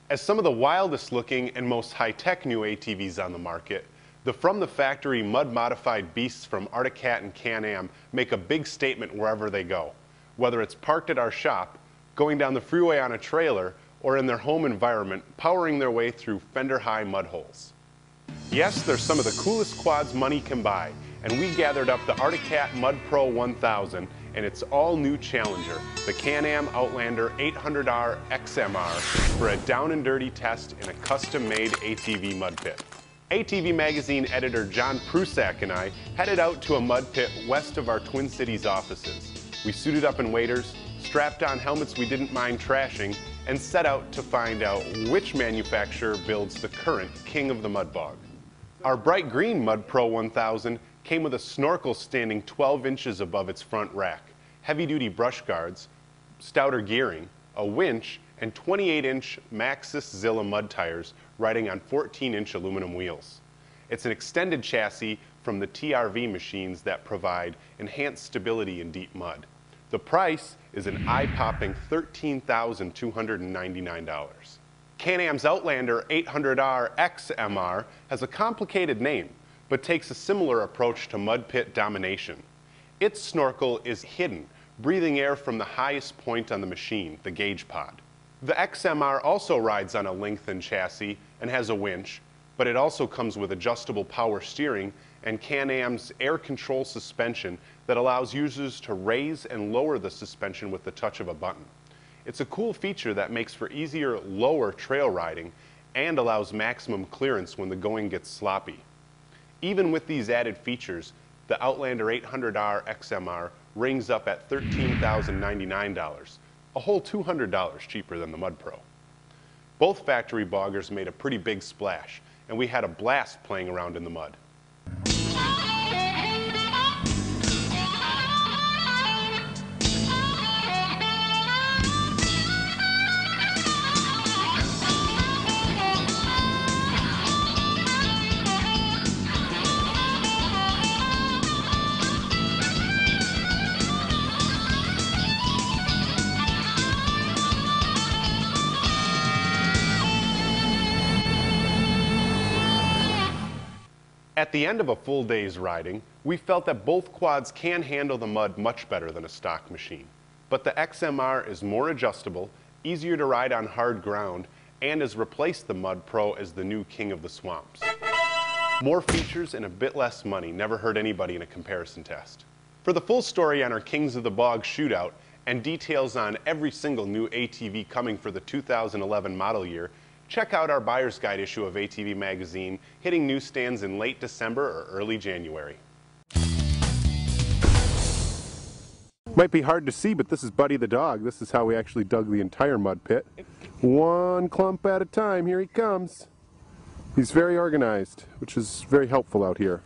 As some of the wildest looking and most high-tech new ATVs on the market, the from-the-factory mud-modified beasts from Arctic Cat and Can-Am make a big statement wherever they go, whether it's parked at our shop, going down the freeway on a trailer, or in their home environment, powering their way through fender-high mud holes. Yes, they're some of the coolest quads money can buy, and we gathered up the Arctic Cat Mud Pro 1000 and its all-new challenger, the Can-Am Outlander 800R XMR, for a down-and-dirty test in a custom-made ATV mud pit. ATV Magazine editor John Prusak and I headed out to a mud pit west of our Twin Cities offices. We suited up in waders, strapped on helmets we didn't mind trashing, and set out to find out which manufacturer builds the current king of the mud bog. Our bright green Mud Pro 1000 came with a snorkel standing 12 inches above its front rack, heavy-duty brush guards, stouter gearing, a winch, and 28-inch Maxxis Zilla mud tires riding on 14-inch aluminum wheels. It's an extended chassis from the TRV machines that provide enhanced stability in deep mud. The price is an eye-popping $13,299. Can-Am's Outlander 800R XMR has a complicated name, but takes a similar approach to mud pit domination. Its snorkel is hidden, breathing air from the highest point on the machine, the gauge pod. The XMR also rides on a lengthened chassis and has a winch, but it also comes with adjustable power steering and Can-Am's air control suspension that allows users to raise and lower the suspension with the touch of a button. It's a cool feature that makes for easier, lower trail riding and allows maximum clearance when the going gets sloppy. Even with these added features, the Outlander 800R XMR rings up at $13,099, a whole $200 cheaper than the Mud Pro. Both factory boggers made a pretty big splash, and we had a blast playing around in the mud. At the end of a full day's riding, we felt that both quads can handle the mud much better than a stock machine. But the XMR is more adjustable, easier to ride on hard ground, and has replaced the Mud Pro as the new king of the swamps. More features and a bit less money never hurt anybody in a comparison test. For the full story on our Kings of the Bog shootout and details on every single new ATV coming for the 2011 model year, check out our Buyer's Guide issue of ATV Magazine, hitting newsstands in late December or early January. Might be hard to see, but this is Buddy the dog. This is how we actually dug the entire mud pit. One clump at a time. Here he comes. He's very organized, which is very helpful out here.